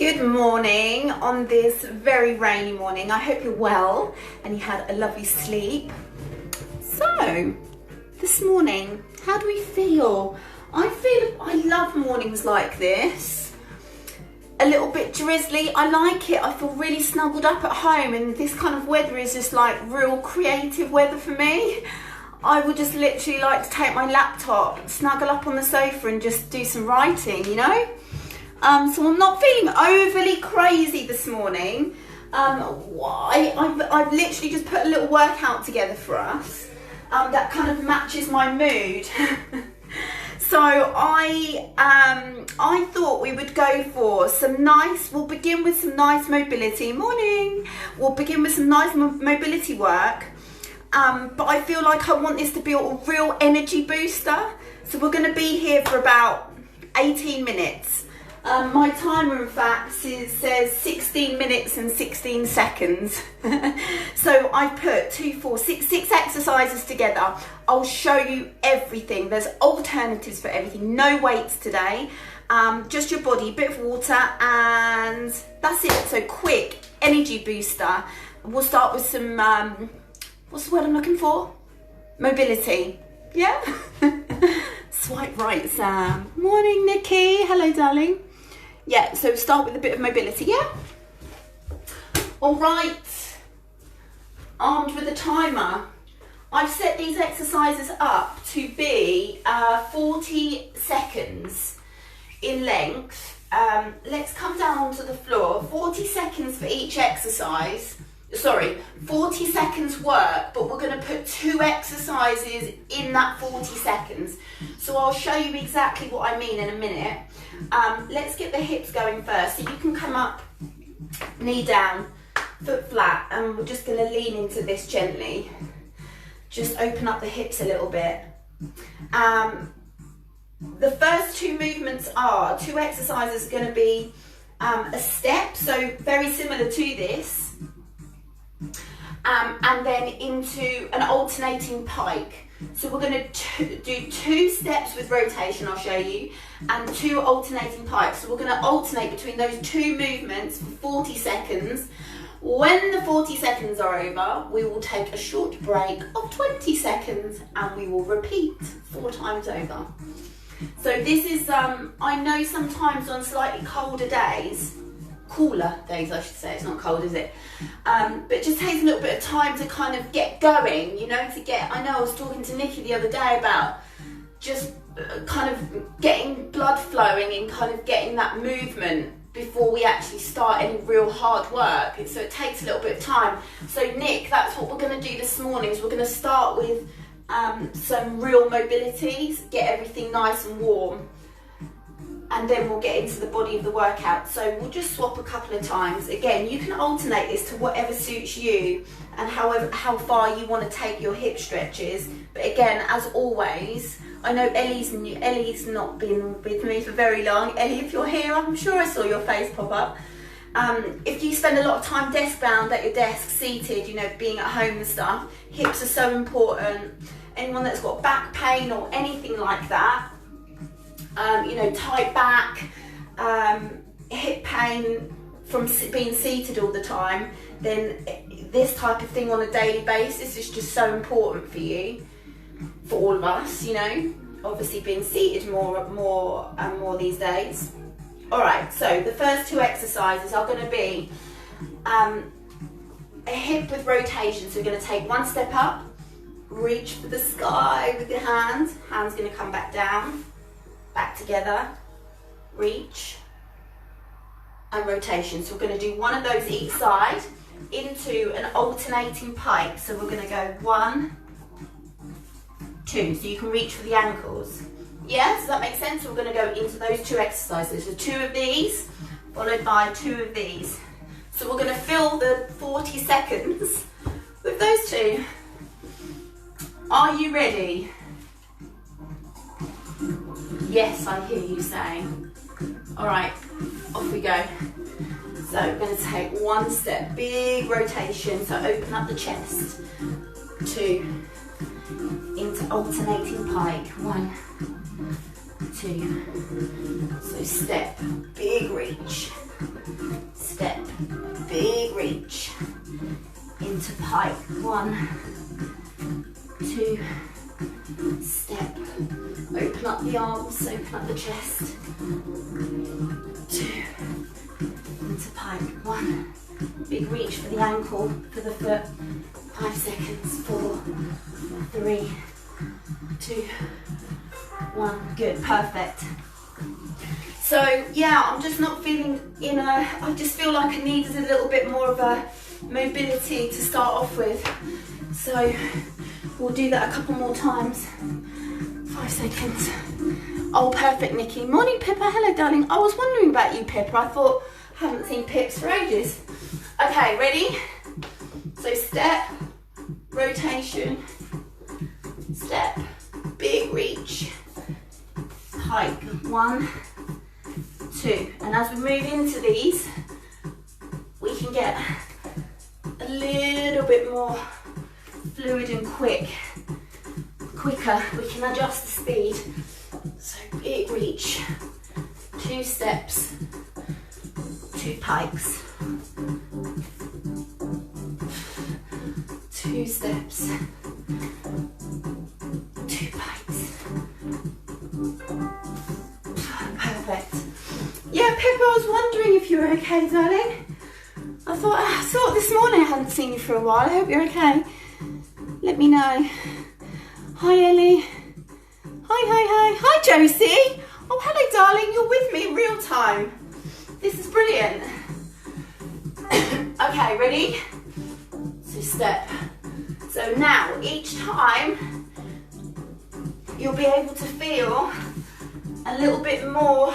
Good morning on this very rainy morning. I hope you're well and you had a lovely sleep. So, this morning, how do we feel? I love mornings like this. A little bit drizzly, I like it. I feel really snuggled up at home, and this kind of weather is just like real creative weather for me. I would just literally like to take my laptop, snuggle up on the sofa and just do some writing, you know? So I'm not feeling overly crazy this morning. I've literally just put a little workout together for us that kind of matches my mood. So I thought we would go for we'll begin with some nice mobility. Morning. We'll begin with some nice mobility work. But I feel like I want this to be a real energy booster. So we're going to be here for about 18 minutes. My timer, in fact, says 16 minutes and 16 seconds. So I put 6 exercises together. I'll show you everything. There's alternatives for everything. No weights today. Just your body, a bit of water, and that's it. So quick energy booster. We'll start with some, what's the word I'm looking for? Mobility. Yeah? Swipe right, Sam. Morning, Nikki. Hello, darling. Yeah, so start with a bit of mobility, yeah? All right. Armed with a timer. I've set these exercises up to be 40 seconds in length. Let's come down onto the floor. 40 seconds for each exercise. Sorry, 40 seconds work, but we're going to put 2 exercises in that 40 seconds. So I'll show you exactly what I mean in a minute. Let's get the hips going first. So you can come up, knee down, foot flat, and we're just going to lean into this gently. Just open up the hips a little bit. The first 2 movements are, 2 exercises are going to be a step, so very similar to this. And then into an alternating pike. So we're going to do 2 steps with rotation, I'll show you, and 2 alternating pikes. So we're going to alternate between those 2 movements for 40 seconds. When the 40 seconds are over, we will take a short break of 20 seconds and we will repeat 4 times over. So this is, I know sometimes on slightly cooler days, I should say, it's not cold, is it? But it just takes a little bit of time to kind of get going, you know, I know I was talking to Nikki the other day about just kind of getting blood flowing and kind of getting that movement before we actually start any real hard work. So it takes a little bit of time. So Nick, that's what we're going to do this morning, is we're going to start with some real mobilities, get everything nice and warm. And then we'll get into the body of the workout. So we'll just swap a couple of times. Again, you can alternate this to whatever suits you and how far you want to take your hip stretches. But again, as always, I know Ellie's not been with me for very long. Ellie, if you're here, I'm sure I saw your face pop up. If you spend a lot of time desk bound at your desk, seated, you know, being at home and stuff, hips are so important. Anyone that's got back pain or anything like that, you know, tight back, hip pain from being seated all the time, then this type of thing on a daily basis is just so important for you, for all of us, you know, obviously being seated more and more these days. All right, so the first 2 exercises are going to be a hip with rotation. So we're going to take 1 step up, reach for the sky with your hands going to come back down, back together, reach, and rotation. So we're going to do 1 of those each side into an alternating pike. So we're going to go 1, 2, so you can reach for the ankles. Yeah, does that make sense? So we're going to go into those 2 exercises. So 2 of these, followed by 2 of these. So we're going to fill the 40 seconds with those 2. Are you ready? Yes, I hear you saying. All right, off we go. So we're going to take 1 step, big rotation, so open up the chest. 2, into alternating pike. 1, 2. So step, big reach. 1, 2, step. Open up the arms, open up the chest. 2, into pike. 1, big reach for the ankle, for the foot. 5 seconds. 4, 3, 2, 1. Good, perfect. So yeah, I'm just not feeling I just feel like I needed a little bit more of a mobility to start off with. So we'll do that a couple more times. 5 seconds. Oh, perfect, Nikki. Morning, Pippa. Hello, darling. I was wondering about you, Pippa. I thought I haven't seen Pips for ages. Okay, ready? So step, rotation, step, big reach, hike. 1, 2. And as we move into these, we can get a little bit more fluid and quicker. We can adjust the speed. So big reach, 2 steps, 2 pikes, 2 steps, 2 pikes. Perfect. Yeah, Pippa, I was wondering if you were okay, darling. I thought this morning I hadn't seen you for a while. I hope you're okay. Let me know. Hi, Ellie. Hi, Josie. Oh, hello, darling. You're with me in real time. This is brilliant. Okay, ready? So step. So now, each time, you'll be able to feel a little bit more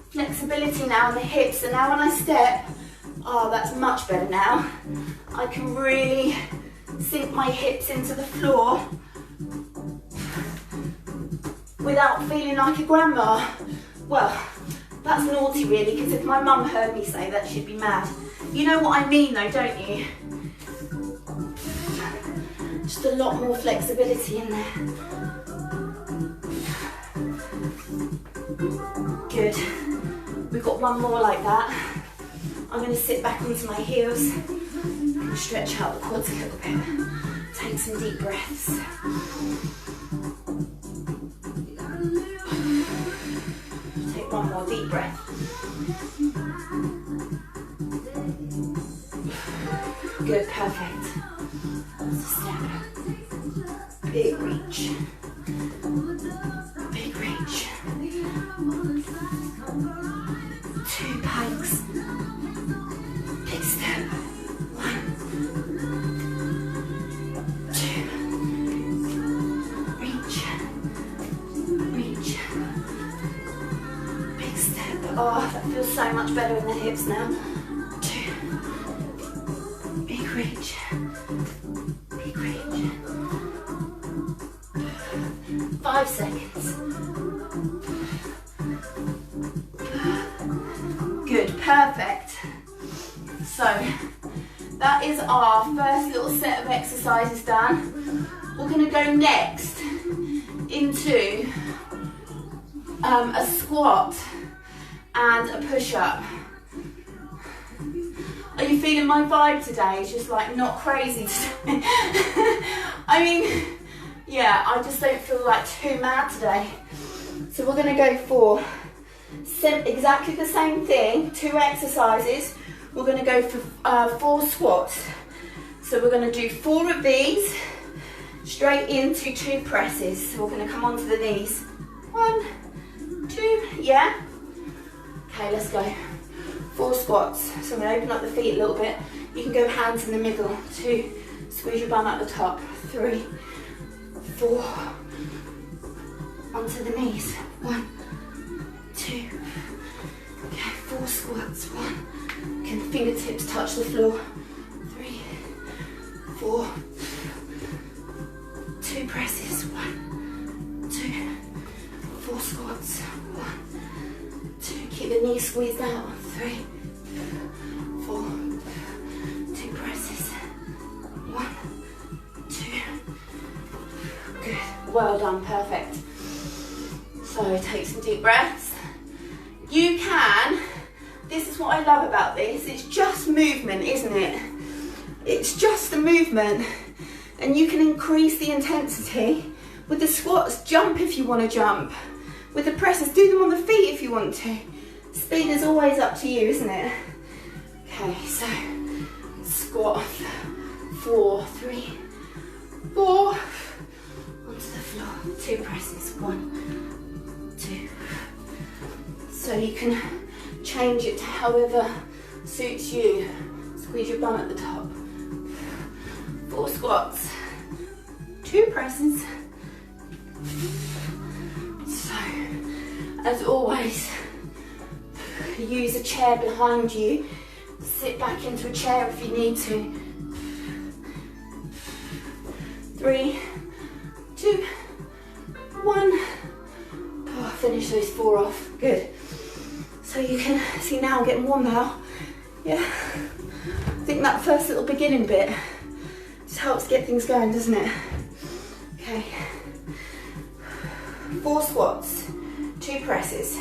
flexibility now in the hips. So now when I step, oh, that's much better now. I can really sink my hips into the floor without feeling like a grandma. Well, that's naughty really, because if my mum heard me say that, she'd be mad. You know what I mean though, don't you? Just a lot more flexibility in there. Good. We've got one more like that. I'm going to sit back onto my heels and stretch out the quads a little bit. Take some deep breaths. Take one more deep breath. Good, perfect. Step. Big reach. Big reach. 2 pikes. Big step. 1, 2. Reach. Reach. Big step. Oh, that feels so much better in the hips now. 2. Big reach. Big reach. 5 seconds. Good, perfect. So that is our first little set of exercises done. We're going to go next into a squat and a push-up. Are you feeling my vibe today? It's just like not crazy today. I mean, yeah, I just don't feel like too mad today. So we're going to go for exactly the same thing, 2 exercises. We're going to go for 4 squats. So we're going to do 4 of these straight into 2 presses. So we're going to come onto the knees. 1, 2, yeah? Okay, let's go. 4 squats. So I'm going to open up the feet a little bit. You can go hands in the middle. 2, squeeze your bum at the top. 3, 4, onto the knees. 1, 2, okay, 4 squats. 1, can fingertips touch the floor. 3, 4, 2 presses. 1, 2, 4 squats. 1, 2, keep the knees squeezed out. 3, 4, 2 presses. 1, 2. Good, well done, perfect. So take some deep breaths. You can, this is what I love about this, it's just movement, isn't it? It's just a movement, and you can increase the intensity. With the squats, jump if you want to jump. With the presses, do them on the feet if you want to. Speed is always up to you, isn't it? Okay, so squat, 4, 3, 4, onto the floor, 2 presses, 1, 2. So you can change it to however suits you. Squeeze your bum at the top. 4 squats, 2 presses. So, as always, use a chair behind you. Sit back into a chair if you need to. 3, 2, 1. Oh, finish those 4 off. Good. So you can see now I'm getting warm now. Yeah. I think that first little beginning bit just helps get things going, doesn't it? Okay. 4 squats, 2 presses.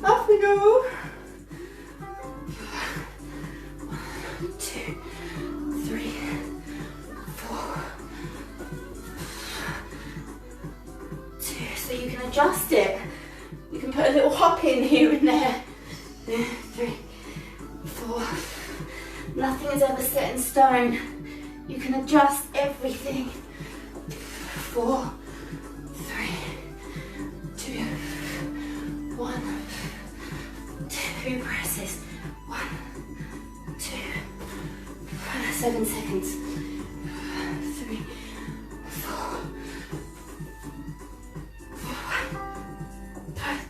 Off we go. 1, 2, 3, 4. 2. So you can adjust it. You can put a little hop in here and there. 3, 4. Nothing is ever set in stone. You can adjust everything. 4, 3, 2, 1. 2 presses. 1, 2. 7 seconds. 3, 4.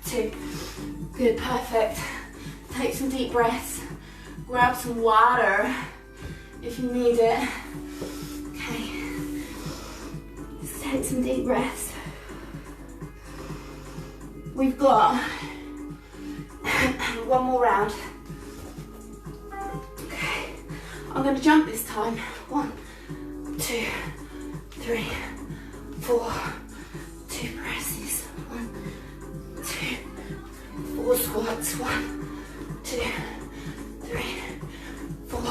2. Good, perfect. Take some deep breaths. Grab some water if you need it. Okay. Just take some deep breaths. We've got one more round. Okay. I'm going to jump this time. 1, 2, 3, 4. 2 presses. 1, 2. 4 squats. 1, 2, 3, 4.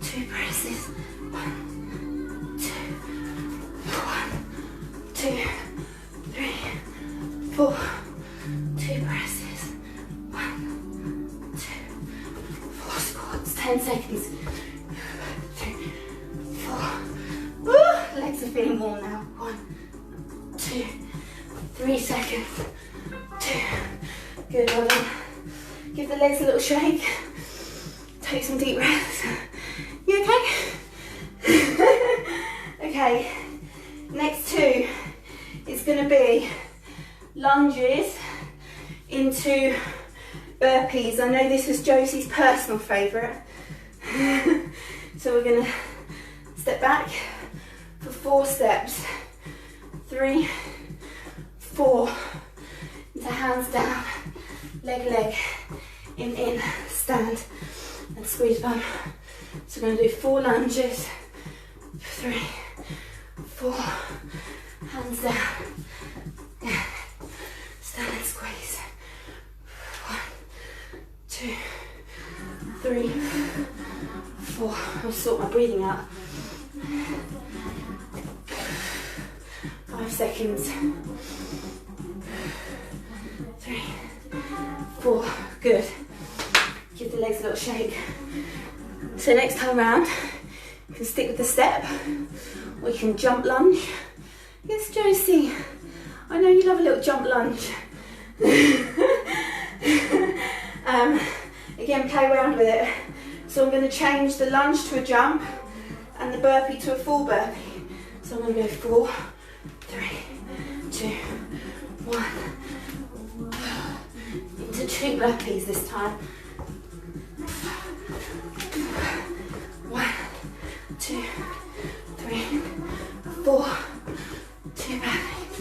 2 presses. 1, 2. 1, 2, 3, 4. 2 presses. 1, 2. 4 squats. 10 seconds. 3, 4. Woo! Legs are feeling warm now. 1, 2, 3 seconds. 2. Good, well done. Give the legs a little shake. Take some deep breaths. You okay? Okay, next 2 is going to be lunges into burpees. I know this is Josie's personal favourite. So we're going to step back for 4 steps. 3, 4. Into hands down. Leg, in, stand, and squeeze bum. So we're going to do 4 lunges. 3, 4, hands down, stand and squeeze. 1, 2, 3, 4. I'll sort my breathing out. 5 seconds. 3, 4. Good. Give the legs a little shake. So next time round, you can stick with the step, or you can jump lunge. Yes, Josie, I know you love a little jump lunge. Again, play around with it. So I'm going to change the lunge to a jump and the burpee to a full burpee. So I'm going to go 4, 3, 2, 1. Into 2 burpees this time. 1, 2, 3, 4. 2 burpees.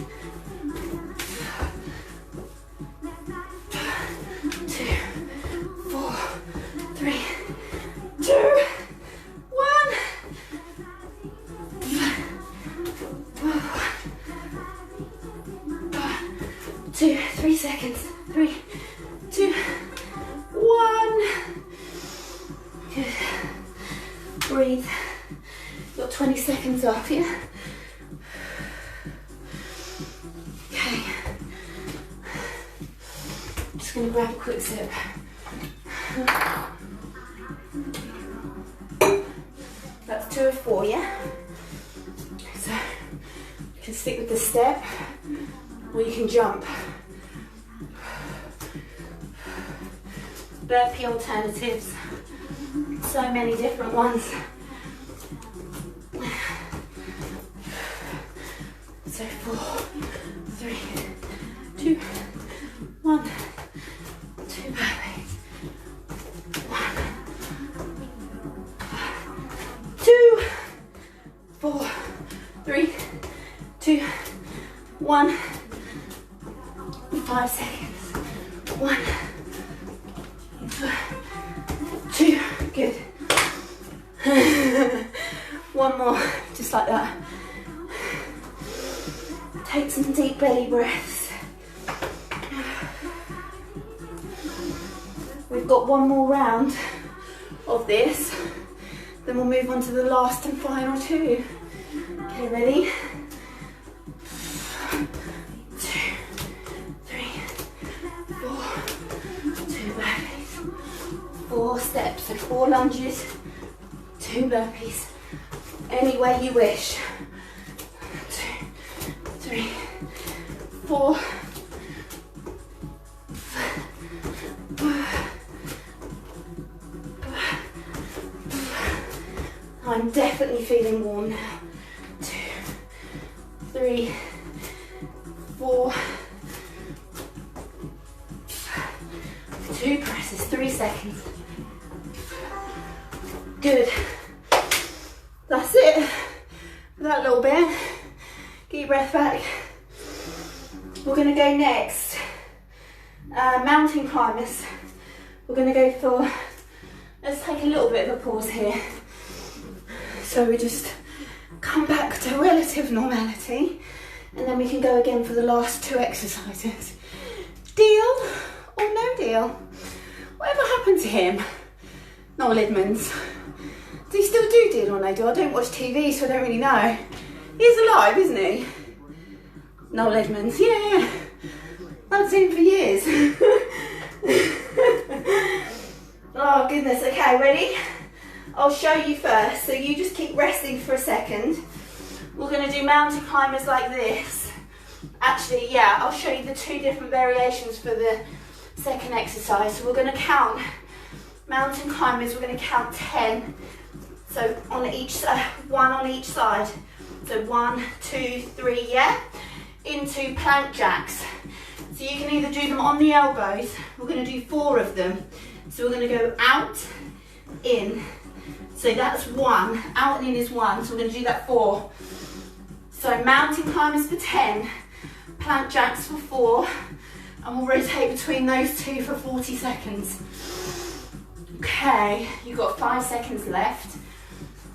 2, 4, 3, 2, 1. 2, 3 seconds. 3, 2, 1. Good. breathe. Got 20 seconds off, yeah? Okay. Just gonna grab a quick sip. That's 2 of 4, yeah? So, you can stick with the step, or you can jump. Burpee alternatives. So many different ones. So 4, 3, 2, 1, 2 burpees. 1, 2, 4, 3, 2, 1. 5 seconds. 1, 2, good. One more, just like that. Take some deep belly breaths. We've got one more round of this, then we'll move on to the last and final 2. Okay, ready? 2, 3, 4, 2 burpees. 4 steps, so 4 lunges, 2 burpees. Any way you wish. 2, 3, 4. I'm definitely feeling warm now. 2, 3, 4. 2 presses, 3 seconds. Good. That's it for that little bit. Get your breath back. We're going to go next. Mountain climbers. We're going to go for, let's take a little bit of a pause here. So we just come back to relative normality, and then we can go again for the last 2 exercises. Deal or no deal? Whatever happened to him? Noel Edmonds. Does he still do deal or no deal? I don't watch TV, so I don't really know. He's alive, isn't he? Noel Edmonds, yeah. I've seen him for years. Oh goodness, okay, ready? I'll show you first, so you just keep resting for a second. We're going to do mountain climbers like this. Actually, yeah, I'll show you the 2 different variations for the second exercise. So we're going to count mountain climbers, we're going to count 10. So on each side, 1 on each side. So 1, 2, 3, yeah? Into plank jacks. So you can either do them on the elbows, we're going to do 4 of them. So we're going to go out, in. So that's 1, out and in is 1, so we're going to do that 4. So mountain climbers for 10, plank jacks for 4, and we'll rotate between those 2 for 40 seconds. Okay, you've got 5 seconds left,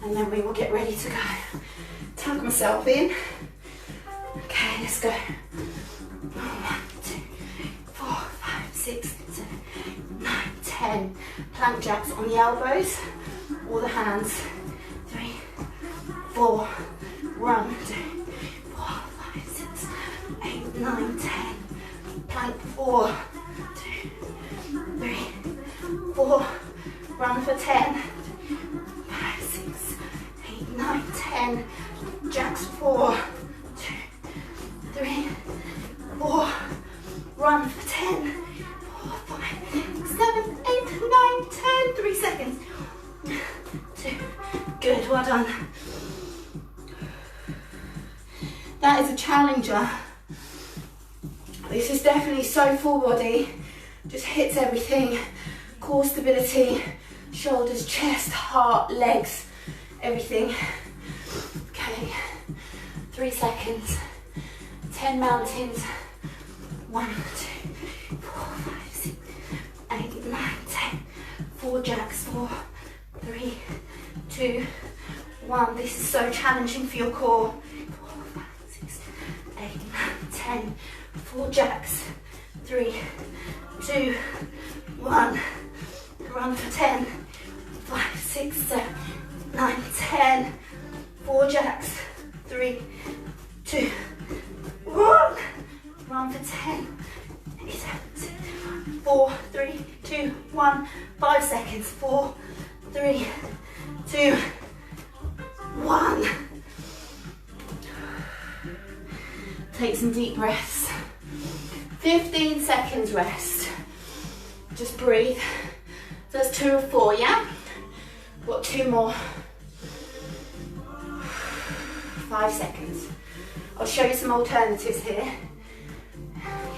and then we will get ready to go. Tuck myself in. Okay, let's go. 1, 2, 4, 5, 6, 7, 8, 9, 10. Plank jacks on the elbows or the hands. 3, 4, 1, 2, 4, 5, 6, 8, 9, 10. Plank 4, 2, 3, 4. Run for 10. 5, 6, 8, 9, 10. Jacks 4, 2, 3, 4. Run for 10. 4, 5, 7, 8, 9, 10. 3 seconds. 2. Good, well done. That is a challenger. This is definitely so full body. Just hits everything. Core stability, shoulders, chest, heart, legs, everything. Okay, 3 seconds. 10 mountains. 1, 2, 4, 5, 6, 8, 9, 10. 4 jacks. 4, 3, 2, 1. This is so challenging for your core. 4, 5, 6, 8, 9, 10. 4 jacks. 3, 2, 1. Run for 10. 5, 6, 7, 9, 10. 4 jacks. 3, 2, 1. Run for 10. 8, 7, 6, 4, 3, 2, 1. 5 seconds. 4, 3, 2, 1. Take some deep breaths. 15 seconds rest. Just breathe. So that's 2 of 4, yeah? Got 2 more. 5 seconds. I'll show you some alternatives here.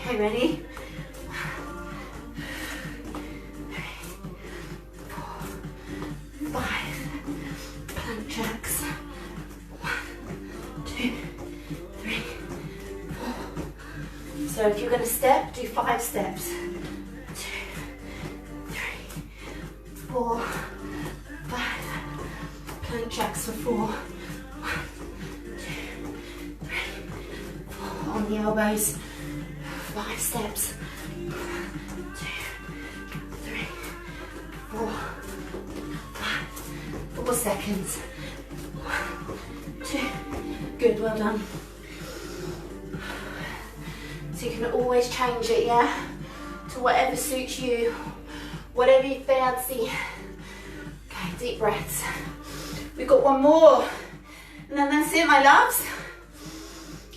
Okay, ready? 4, 5. Plank jacks. 1, 2, 3, 4. So if you're going to step, do 5 steps. 2, 3, 4, 5. Plank jacks for 4. 1, 2, 3, 4. On the elbows. 5 steps. 1, 2, 3, 4, 5. 4 seconds. 1, 2. Good, well done. So you can always change it, yeah? To whatever suits you, whatever you fancy. Okay, deep breaths. We've got 1 more. And then that's it, my loves.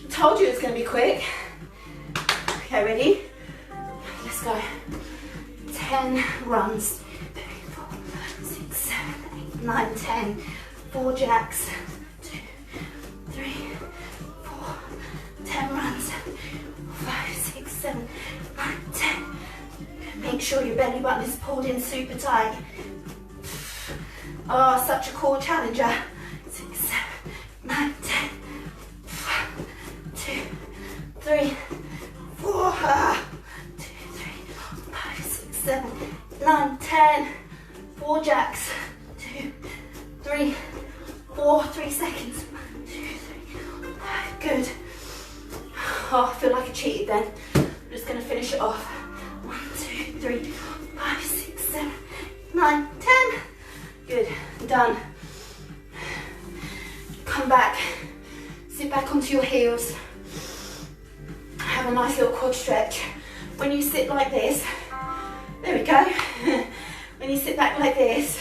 I told you it's going to be quick. Okay, ready? Let's go. 10 runs. 3, 4, 5, 6, 7, 8, 9, 10. 4 jacks. 2, 3, 4. 10 runs. 5, 6, 7, 9, 10. Make sure your belly button is pulled in super tight. Oh, such a core challenger. 6, 7, 9, 10. 1, 2, 3, 4. 2, 3, 5, 6, 7, 9, 10. 4 jacks. 2, 3, 4. 3 seconds. 2, 3, 5. Good. Oh, I feel like I cheated then. I'm just going to finish it off. 1, 2, 3, 5, 6, 7, 9, 10. Good, done. Come back, sit back onto your heels. Have a nice little quad stretch. When you sit like this, there we go. When you sit back like this,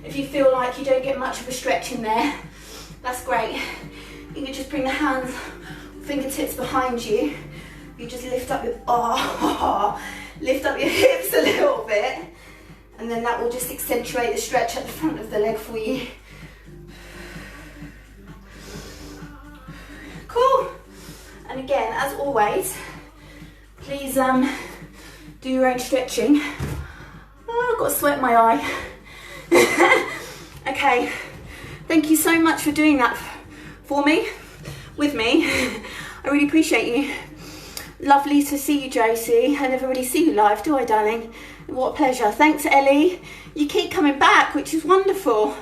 if you feel like you don't get much of a stretch in there, that's great. You can just bring the hands, fingertips behind you. You just lift up your, lift up your hips a little bit, and then that will just accentuate the stretch at the front of the leg for you. Cool. And again, as always, please do your own stretching. Oh, I've got sweat in my eye. Okay, thank you so much for doing that for me, with me. I really appreciate you. Lovely to see you, Josie. I never really see you live, do I, darling? What a pleasure. Thanks, Ellie. You keep coming back, which is wonderful.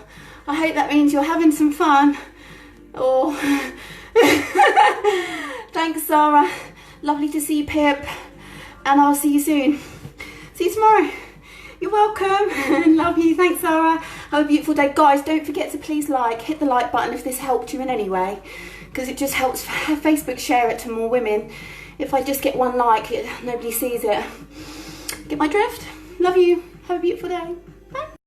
I hope that means you're having some fun. Oh, thanks, Sarah. Lovely to see you, Pip. And I'll see you soon. See you tomorrow. You're welcome. Love you. Thanks, Sarah. Have a beautiful day. Guys, don't forget to please hit the like button if this helped you in any way, because it just helps Facebook share it to more women. If I just get 1 like, nobody sees it. Get my drift? Love you. Have a beautiful day. Bye.